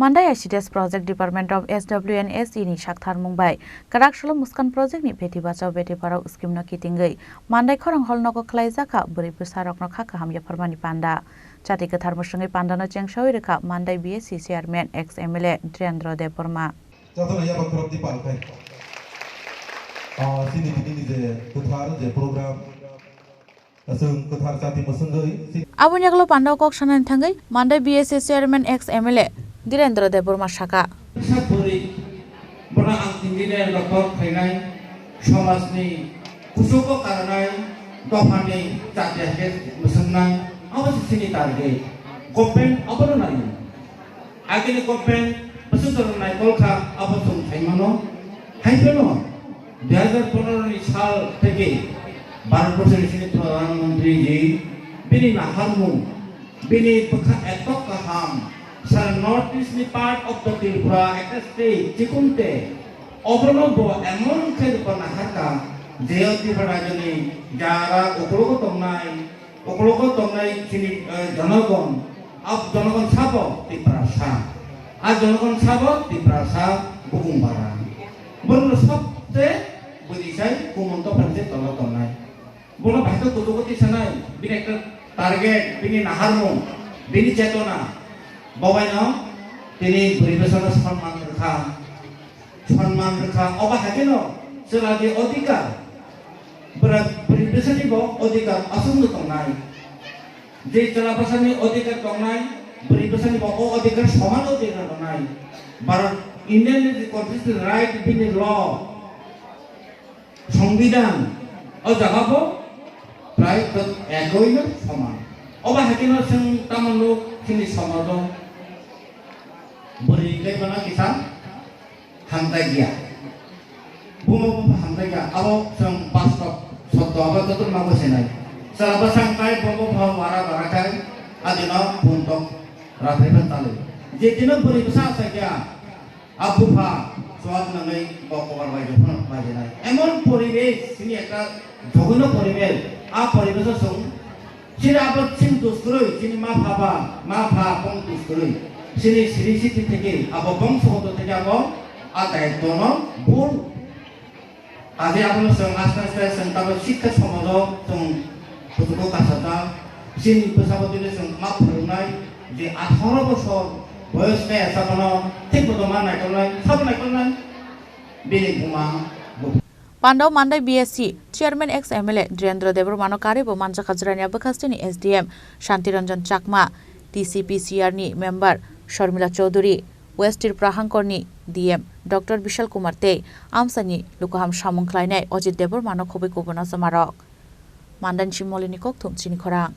Mandai ICDS Project Department of SWNSE ni Shakthar Mumbai Karak Shalom Muskan Project ni Beti Bachao Beti Parau Scheme no kitingai Mandai Khorang Hol no ko khlai jaka buri pusarok no khaka hamya farmani panda Chati Kathar Musungi panda no chengshoi reka Mandai BSC Chairman ex MLA Drendra Deporma Jatona ya bakrab di palkai sini begini je kathar je program asung kathar chati musungai Abunyaglo panda kok shanan thangai Mandai BSC Chairman ex MLA Drendra Deporma Shaka Sapuri bora ang tingginya doktor kainan samasni kusoko karanai dofani cakeh mesenang awas sini target kopen apa nai agini kopen pesutur nai kolka apa sum haimano haipeno 2015 साल থেকে 12 বছরের সিনি প্রধানমন্ত্রী জি বিনি নাহারমু বিনি পখা একক কাহাম Sa northeast ni part of the Tripura, একটা state, চিকুনতে অবলম্ব এমন খেল পানাহাকা যে ত্রিপুরা জনি যারা ওকলগো তমনাই চিনি জনগণ জনগণ সাব ত্রিপুরা সা আর জনগণ সাব ত্রিপুরা সা বুকুমবারা বললো সবচেয়ে বুঝিছাই কুমন্ত প্রান্তে তল তমনাই বলো ভাইতো কতগতি সানাই বিনি একটা টার্গেট বিনি নাহারমু বিনি চেতনা বাবাইনো তিনি পরিবেশনা সম্মান রেখা অবাহাকেন সেলাগে অধিকার পরিবেশনি অধিকার আসন্ন তংনাই যে চলাবাসানি অধিকার তংনাই পরিবেশনি অধিকার সমান অধিকার তংনাই ভারত ইন্ডিয়ান কনস্টিটিউশন রাইট বিন ল সংবিধান ও জাগাবো প্রায় একই সমান অবাহাকেন जों তামলো जोंनि समाजाव बोरै mana kita hamtai dia bumo hamtai dia abo जों pastok sotto aba tutur mago senai salaba sangkai bobo bhaw wara barakai adina puntok rathaiban tale je dina borai besa saja abuha soal nangai bokowar bajo phon bajenai emon poribesh sini ekta jogino poribesh a poribesh जों sini abot sin duskroi sini ma pha pong duskroi sini siri siti থেকে abo bongsogoto থেকে abo দায়িত্বনো ভুল আজ আপনার সঙ্গে আস্তে আস্তে সন্তান শিক্ষা সমাজ जों গতকো কাছাতা sini পেশাবতিলে जों মা ফরনাই যে 18 বছর বয়স নে সাবনো ঠিক মতো মান নাইকলাই সব নাইকলাই বিনি গুমা Pandau Mandai BSC Chairman ex MLA Drendra Deporma no karibo manja khajrania bekhastini SDM Shantiranjan Chakma TCPCR ni member Sharmila Chaudhuri West Tripura Hangkor ni DM Dr Bishal Kumar Tei Amsani Lukaham Shamung Klainai Ojit Deporma no khobai kobona samarok Mandan Chimolini kok thumchini khorang